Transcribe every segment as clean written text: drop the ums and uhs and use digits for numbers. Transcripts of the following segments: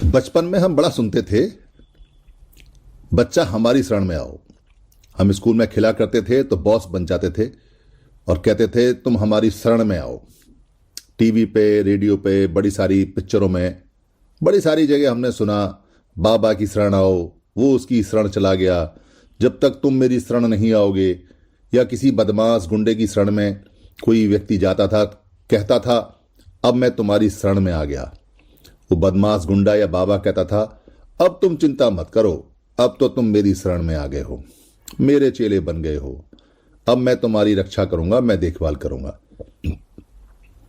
बचपन में हम बड़ा सुनते थे, बच्चा हमारी शरण में आओ। हम स्कूल में खेला करते थे तो बॉस बन जाते थे और कहते थे तुम हमारी शरण में आओ। टीवी पे, रेडियो पे, बड़ी सारी पिक्चरों में, बड़ी सारी जगह हमने सुना, बाबा की शरण आओ, वो उसकी शरण चला गया, जब तक तुम मेरी शरण नहीं आओगे। या किसी बदमाश गुंडे की शरण में कोई व्यक्ति जाता था, कहता था अब मैं तुम्हारी शरण में आ गया। वो बदमाश गुंडा या बाबा कहता था अब तुम चिंता मत करो, अब तो तुम मेरी शरण में आ गए हो, मेरे चेले बन गए हो, अब मैं तुम्हारी रक्षा करूंगा, मैं देखभाल करूंगा।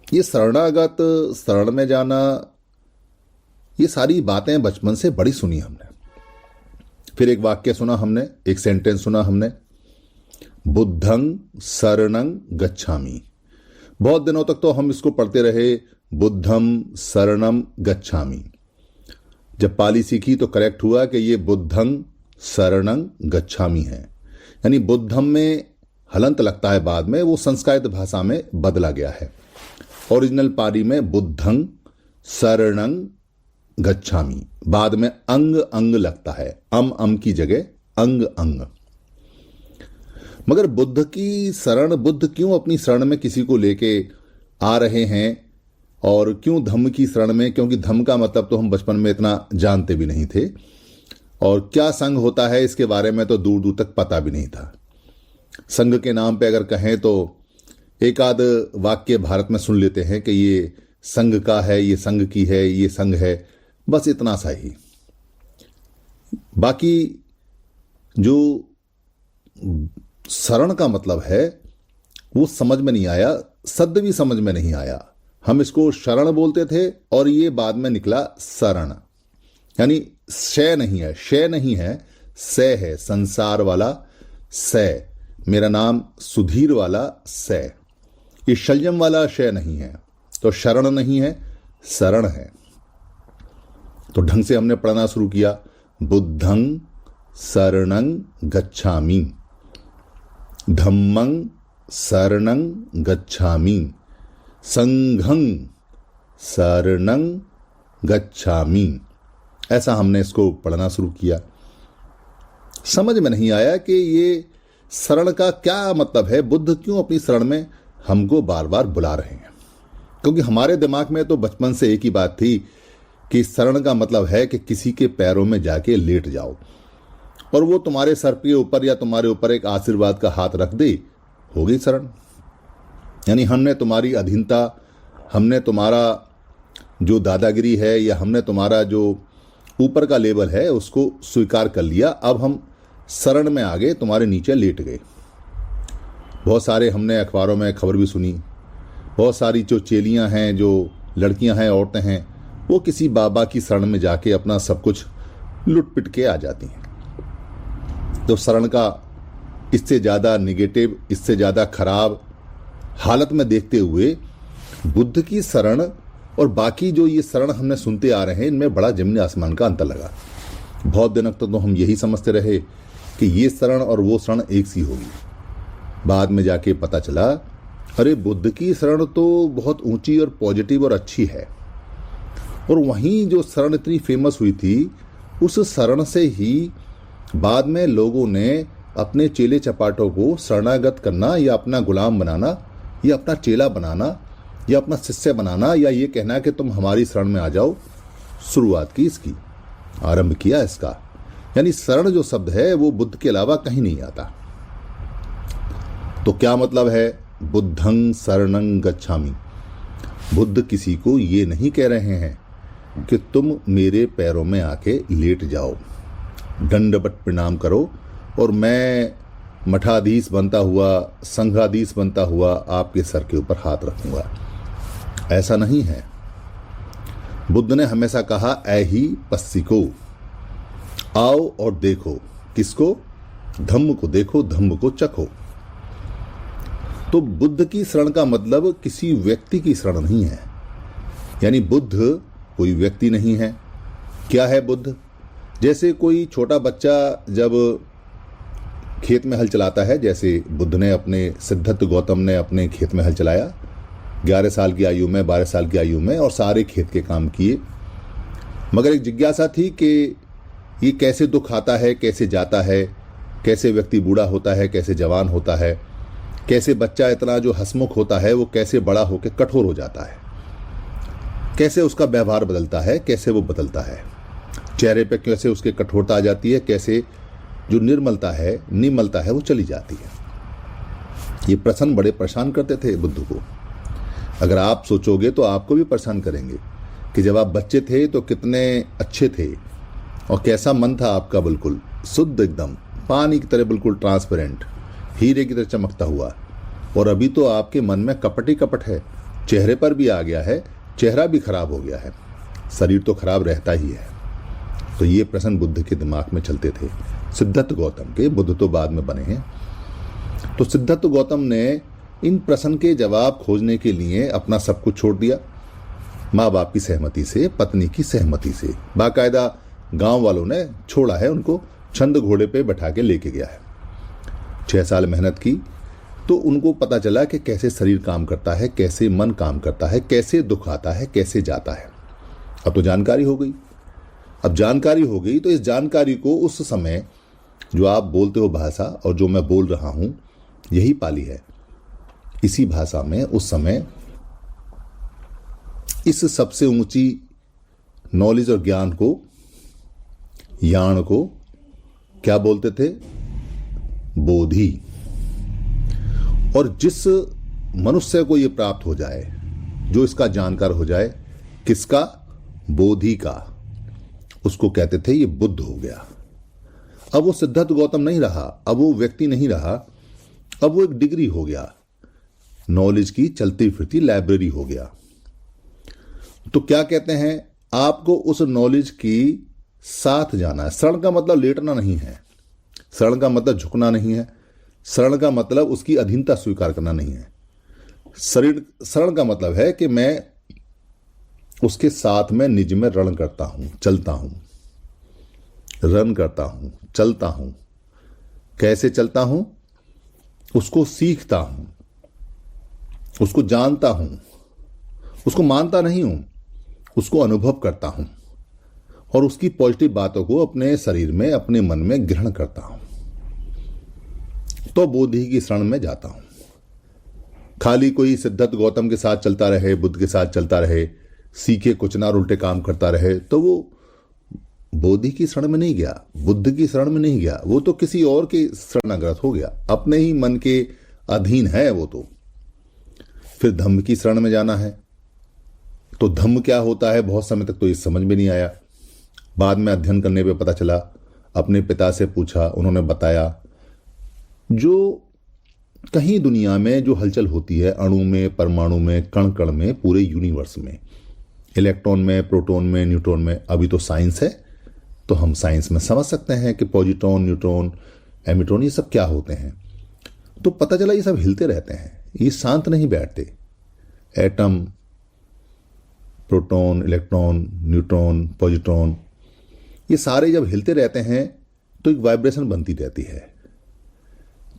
ये शरणागत, शरण में जाना, ये सारी बातें बचपन से बड़ी सुनी हमने। फिर एक वाक्य सुना हमने, एक सेंटेंस सुना हमने, बुद्धं शरणं गच्छामि। बहुत दिनों तक तो हम इसको पढ़ते रहे, बुद्धं शरणं गच्छामि। जब पाली सीखी तो करेक्ट हुआ कि ये बुद्धं शरणं गच्छामि है, यानी बुद्धम में हलंत लगता है, बाद में वो संस्कृत भाषा में बदला गया है। ओरिजिनल पाली में बुद्धं शरणं गच्छामि, बाद में अंग अंग लगता है, अम की जगह अंग अंग। मगर बुद्ध की शरण, बुद्ध क्यों अपनी शरण में किसी को लेके आ रहे हैं और क्यों धम्म की शरण में? क्योंकि धम्म का मतलब तो हम बचपन में इतना जानते भी नहीं थे, और क्या संघ होता है इसके बारे में तो दूर दूर तक पता भी नहीं था। संघ के नाम पे अगर कहें तो एक आध वाक्य भारत में सुन लेते हैं कि ये संघ का है, ये संघ की है, ये संघ है, बस इतना सा ही। बाकी जो शरण का मतलब है वो समझ में नहीं आया, शब्द भी समझ में नहीं आया। हम इसको शरण बोलते थे और ये बाद में निकला शरण, यानी शय नहीं है, शय नहीं है, सय है, संसार वाला सय, मेरा नाम सुधीर वाला सय। ये शल्यम वाला शय नहीं है, तो शरण नहीं है, शरण है। तो ढंग से हमने पढ़ना शुरू किया, बुद्धं शरणं गच्छामि, धम्मं शरणं गच्छामि, संघं शरणं गच्छामि। ऐसा हमने इसको पढ़ना शुरू किया। समझ में नहीं आया कि ये शरण का क्या मतलब है, बुद्ध क्यों अपनी शरण में हमको बार बार बुला रहे हैं। क्योंकि हमारे दिमाग में तो बचपन से एक ही बात थी कि शरण का मतलब है कि किसी के पैरों में जाके लेट जाओ और वो तुम्हारे सर के ऊपर या तुम्हारे ऊपर एक आशीर्वाद का हाथ रख दे, हो गई शरण। यानी हमने तुम्हारी अधीनता, हमने तुम्हारा जो दादागिरी है या हमने तुम्हारा जो ऊपर का लेवल है उसको स्वीकार कर लिया, अब हम शरण में आ गए, तुम्हारे नीचे लेट गए। बहुत सारे हमने अखबारों में खबर भी सुनी, बहुत सारी जो चेलियां हैं, जो लड़कियां हैं, औरतें हैं, वो किसी बाबा की शरण में जाके अपना सब कुछ लुट पिट के आ जाती हैं। तो शरण का इससे ज़्यादा निगेटिव, इससे ज़्यादा खराब हालत में देखते हुए बुद्ध की शरण और बाकी जो ये शरण हमने सुनते आ रहे हैं, इनमें बड़ा जमीन आसमान का अंतर लगा। बहुत दिनों तक तो हम यही समझते रहे कि ये शरण और वो शरण एक सी होगी। बाद में जाके पता चला अरे बुद्ध की शरण तो बहुत ऊंची और पॉजिटिव और अच्छी है, और वहीं जो शरण इतनी फेमस हुई थी, उस शरण से ही बाद में लोगों ने अपने चेले चपाटों को शरणागत करना या अपना गुलाम बनाना या अपना चेला बनाना या अपना शिष्य बनाना या ये कहना कि तुम हमारी शरण में आ जाओ, शुरुआत की इसकी, आरंभ किया इसका। यानी शरण जो शब्द है वो बुद्ध के अलावा कहीं नहीं आता। तो क्या मतलब है बुद्धं शरणं गच्छामि? बुद्ध किसी को ये नहीं कह रहे हैं कि तुम मेरे पैरों में आके लेट जाओ, दंडवत प्रणाम करो और मैं मठाधीश बनता हुआ, संघाधीश बनता हुआ आपके सर के ऊपर हाथ रखूंगा। ऐसा नहीं है। बुद्ध ने हमेशा कहा ऐहि पस्सिको, आओ और देखो। किसको? धम्म को देखो, धम्म को चखो। तो बुद्ध की शरण का मतलब किसी व्यक्ति की शरण नहीं है, यानी बुद्ध कोई व्यक्ति नहीं है। क्या है बुद्ध? जैसे कोई छोटा बच्चा जब खेत में हल चलाता है, जैसे बुद्ध ने अपने, सिद्धार्थ गौतम ने अपने खेत में हल चलाया, 11 साल की आयु में, 12 साल की आयु में, और सारे खेत के काम किए। मगर एक जिज्ञासा थी कि ये कैसे दुख आता है, कैसे जाता है, कैसे व्यक्ति बूढ़ा होता है, कैसे जवान होता है, कैसे बच्चा इतना जो हंसमुख होता है वो कैसे बड़ा होकर कठोर हो जाता है, कैसे उसका व्यवहार बदलता है, कैसे वो बदलता है, चेहरे पे कैसे उसके कठोरता आ जाती है, कैसे जो निर्मलता है, निमलता है वो चली जाती है। ये प्रश्न बड़े परेशान करते थे बुद्ध को। अगर आप सोचोगे तो आपको भी परेशान करेंगे कि जब आप बच्चे थे तो कितने अच्छे थे और कैसा मन था आपका, बिल्कुल शुद्ध, एकदम पानी की तरह, बिल्कुल ट्रांसपेरेंट, हीरे की तरह चमकता हुआ, और अभी तो आपके मन में कपट ही कपट है, चेहरे पर भी आ गया है, चेहरा भी खराब हो गया है, शरीर तो खराब रहता ही है। तो ये प्रश्न बुद्ध के दिमाग में चलते थे, सिद्धार्थ गौतम के। बुद्ध तो बाद में बने हैं। तो सिद्धार्थ गौतम ने इन प्रश्न के जवाब खोजने के लिए अपना सब कुछ छोड़ दिया, माँ बाप की सहमति से, पत्नी की सहमति से, बाकायदा गांव वालों ने छोड़ा है उनको, छंद घोड़े पे बैठा के लेके गया है। 6 साल मेहनत की तो उनको पता चला कि कैसे शरीर काम करता है, कैसे मन काम करता है, कैसे दुख आता है, कैसे जाता है। अब तो जानकारी हो गई। अब जानकारी हो गई तो इस जानकारी को उस समय जो आप बोलते हो भाषा और जो मैं बोल रहा हूं यही पाली है। इसी भाषा में उस समय इस सबसे ऊंची नॉलेज और ज्ञान को, यान को क्या बोलते थे? बोधि। और जिस मनुष्य को यह प्राप्त हो जाए, जो इसका जानकार हो जाए, किसका? बोधि का, उसको कहते थे ये बुद्ध हो गया। अब वो सिद्धार्थ गौतम नहीं रहा, अब वो व्यक्ति नहीं रहा, अब वो एक डिग्री हो गया, नॉलेज की चलती फिरती लाइब्रेरी हो गया। तो क्या कहते हैं, आपको उस नॉलेज की साथ जाना है। शरण का मतलब लेटना नहीं है, शरण का मतलब झुकना नहीं है, शरण का मतलब उसकी अधीनता स्वीकार करना नहीं है। शरण का मतलब है कि मैं उसके साथ में निज में रण करता हूं, चलता हूं, रन करता हूं, चलता हूं। कैसे चलता हूं? उसको सीखता हूं, उसको जानता हूं, उसको मानता नहीं हूं, उसको अनुभव करता हूं और उसकी पॉजिटिव बातों को अपने शरीर में, अपने मन में ग्रहण करता हूं। तो बोधि की शरण में जाता हूं। खाली कोई सिद्धार्थ गौतम के साथ चलता रहे, बुद्ध के साथ चलता रहे, सीखे कुछ ना और उल्टे काम करता रहे, तो वो बोधि की शरण में नहीं गया, बुद्ध की शरण में नहीं गया, वो तो किसी और के शरणागत हो गया, अपने ही मन के अधीन है वो तो। फिर धम्म की शरण में जाना है। तो धम्म क्या होता है, बहुत समय तक तो ये समझ में नहीं आया। बाद में अध्ययन करने पे पता चला, अपने पिता से पूछा, उन्होंने बताया जो कहीं दुनिया में जो हलचल होती है, अणु में, परमाणु में, कण कण में, पूरे यूनिवर्स में, इलेक्ट्रॉन में, प्रोटॉन में, न्यूट्रॉन में, अभी तो साइंस है तो हम साइंस में समझ सकते हैं कि पॉजिट्रॉन, न्यूट्रॉन, एमिट्रॉन ये सब क्या होते हैं। तो पता चला ये सब हिलते रहते हैं, ये शांत नहीं बैठते। Atom, proton, electron, neutron, positron, ये सारे जब हिलते रहते हैं तो एक वाइब्रेशन बनती रहती है।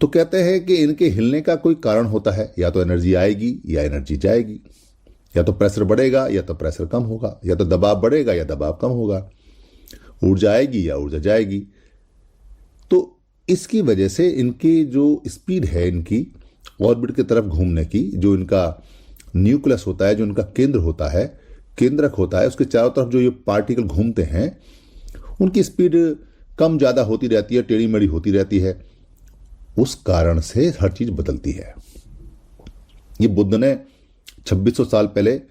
तो कहते हैं कि इनके हिलने का कोई कारण होता है, या तो एनर्जी आएगी या एनर्जी जाएगी, या तो प्रेशर बढ़ेगा या तो प्रेशर कम होगा, या तो दबाव बढ़ेगा या दबाव कम होगा, ऊर्जा आएगी या ऊर्जा जाएगी। तो इसकी वजह से इनकी जो स्पीड है, इनकी ऑर्बिट की तरफ घूमने की, जो इनका न्यूक्लियस होता है, जो इनका केंद्र होता है, केंद्रक होता है, उसके चारों तरफ जो ये पार्टिकल घूमते हैं, उनकी स्पीड कम ज़्यादा होती रहती है, टेढ़ी मेढ़ी होती रहती है। उस कारण से हर चीज बदलती है। ये बुद्ध ने 2600 साल पहले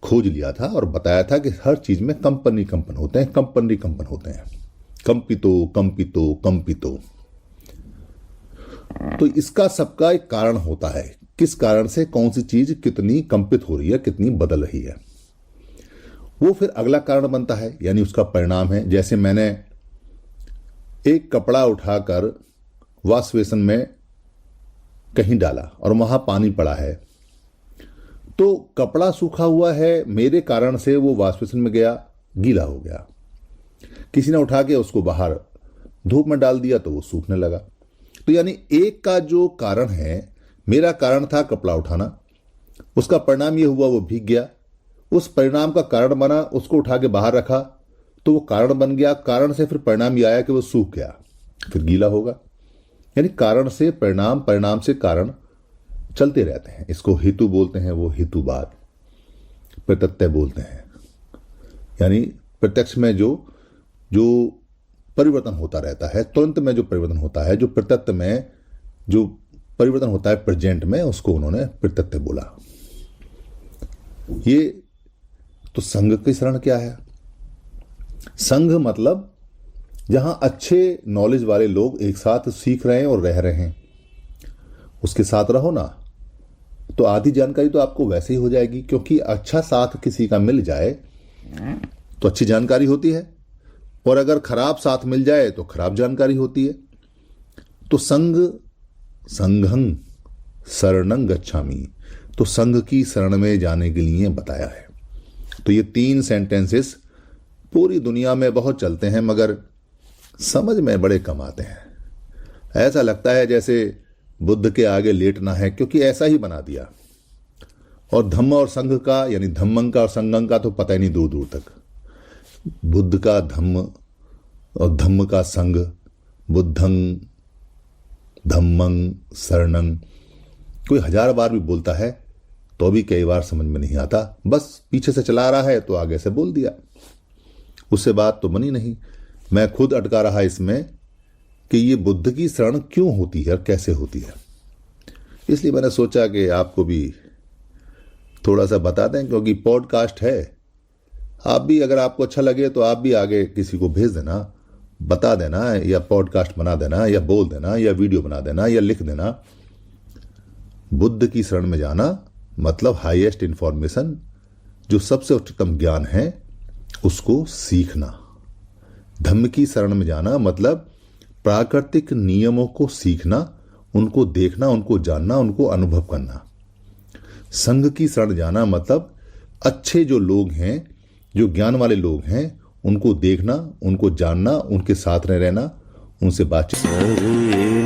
खोज लिया था और बताया था कि हर चीज में कंपन कंपन होते हैं, कंपन कंपन होते हैं, कंपितो कंपितो कंपितो। तो इसका सबका एक कारण होता है, किस कारण से कौन सी चीज कितनी कंपित हो रही है, कितनी बदल रही है, वो फिर अगला कारण बनता है, यानी उसका परिणाम है। जैसे मैंने एक कपड़ा उठाकर वॉश बेसिन में कहीं डाला और वहां पानी पड़ा है, तो कपड़ा सूखा हुआ है, मेरे कारण से वो वॉश बेसिन में गया, गीला हो गया। किसी ने उठा के उसको बाहर धूप में डाल दिया तो वो सूखने लगा। तो यानी एक का जो कारण है, मेरा कारण था कपड़ा उठाना, उसका परिणाम ये हुआ वो भीग गया। उस परिणाम का कारण बना, उसको उठा के बाहर रखा तो वो कारण बन गया। कारण से फिर परिणाम ये आया कि वो सूख गया, फिर गीला होगा। यानी कारण से परिणाम, परिणाम से कारण चलते रहते हैं। इसको हेतु बोलते हैं, वो हेतुवाद। प्रत्यय बोलते हैं, यानी प्रत्यक्ष में जो परिवर्तन होता रहता है, तुरंत में जो परिवर्तन होता है, जो प्रत्यय में जो परिवर्तन होता है प्रेजेंट में, उसको उन्होंने प्रत्यय बोला। ये तो संघ की शरण क्या है? संघ मतलब जहां अच्छे नॉलेज वाले लोग एक साथ सीख रहे हैं और रह रहे हैं, उसके साथ रहो ना, तो आधी जानकारी तो आपको वैसे ही हो जाएगी। क्योंकि अच्छा साथ किसी का मिल जाए तो अच्छी जानकारी होती है, और अगर खराब साथ मिल जाए तो खराब जानकारी होती है। तो संघं शरणं गच्छामि, तो संघ की शरण में जाने के लिए बताया है। तो ये 3 सेंटेंसेस पूरी दुनिया में बहुत चलते हैं, मगर समझ में बड़े कम आते हैं। ऐसा लगता है जैसे बुद्ध के आगे लेटना है, क्योंकि ऐसा ही बना दिया। और धम्म और संघ का, यानी धम्मं का और संघं का तो पता ही नहीं दूर दूर तक। बुद्ध का धम्म और धम्म का संघ, बुद्धं धम्मं शरणं, कोई 1000 बार भी बोलता है तो भी कई बार समझ में नहीं आता। बस पीछे से चला रहा है तो आगे से बोल दिया, उससे बात तो बनी नहीं। मैं खुद अटका रहा इसमें कि ये बुद्ध की शरण क्यों होती है और कैसे होती है। इसलिए मैंने सोचा कि आपको भी थोड़ा सा बता दें, क्योंकि पॉडकास्ट है। आप भी अगर आपको अच्छा लगे तो आप भी आगे किसी को भेज देना, बता देना, या पॉडकास्ट बना देना, या बोल देना, या वीडियो बना देना, या लिख देना। बुद्ध की शरण में जाना मतलब हाईएस्ट इंफॉर्मेशन, जो सबसे उच्चतम ज्ञान है, उसको सीखना। धम्म की शरण में जाना मतलब प्राकृतिक नियमों को सीखना, उनको देखना, उनको जानना, उनको अनुभव करना। संघ की शरण जाना मतलब अच्छे जो लोग हैं, जो ज्ञान वाले लोग हैं, उनको देखना, उनको जानना, उनके साथ में रहना, उनसे बातचीत।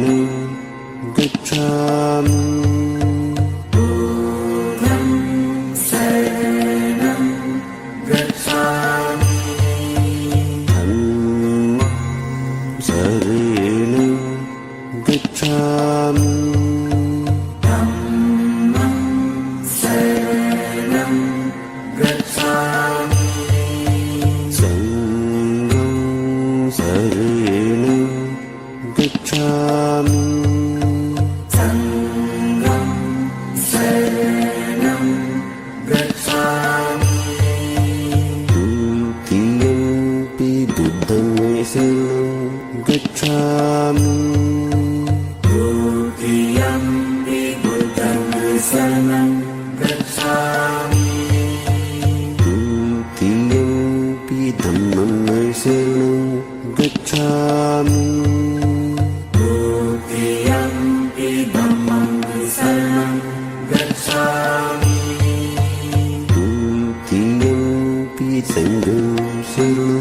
Sangam Sangam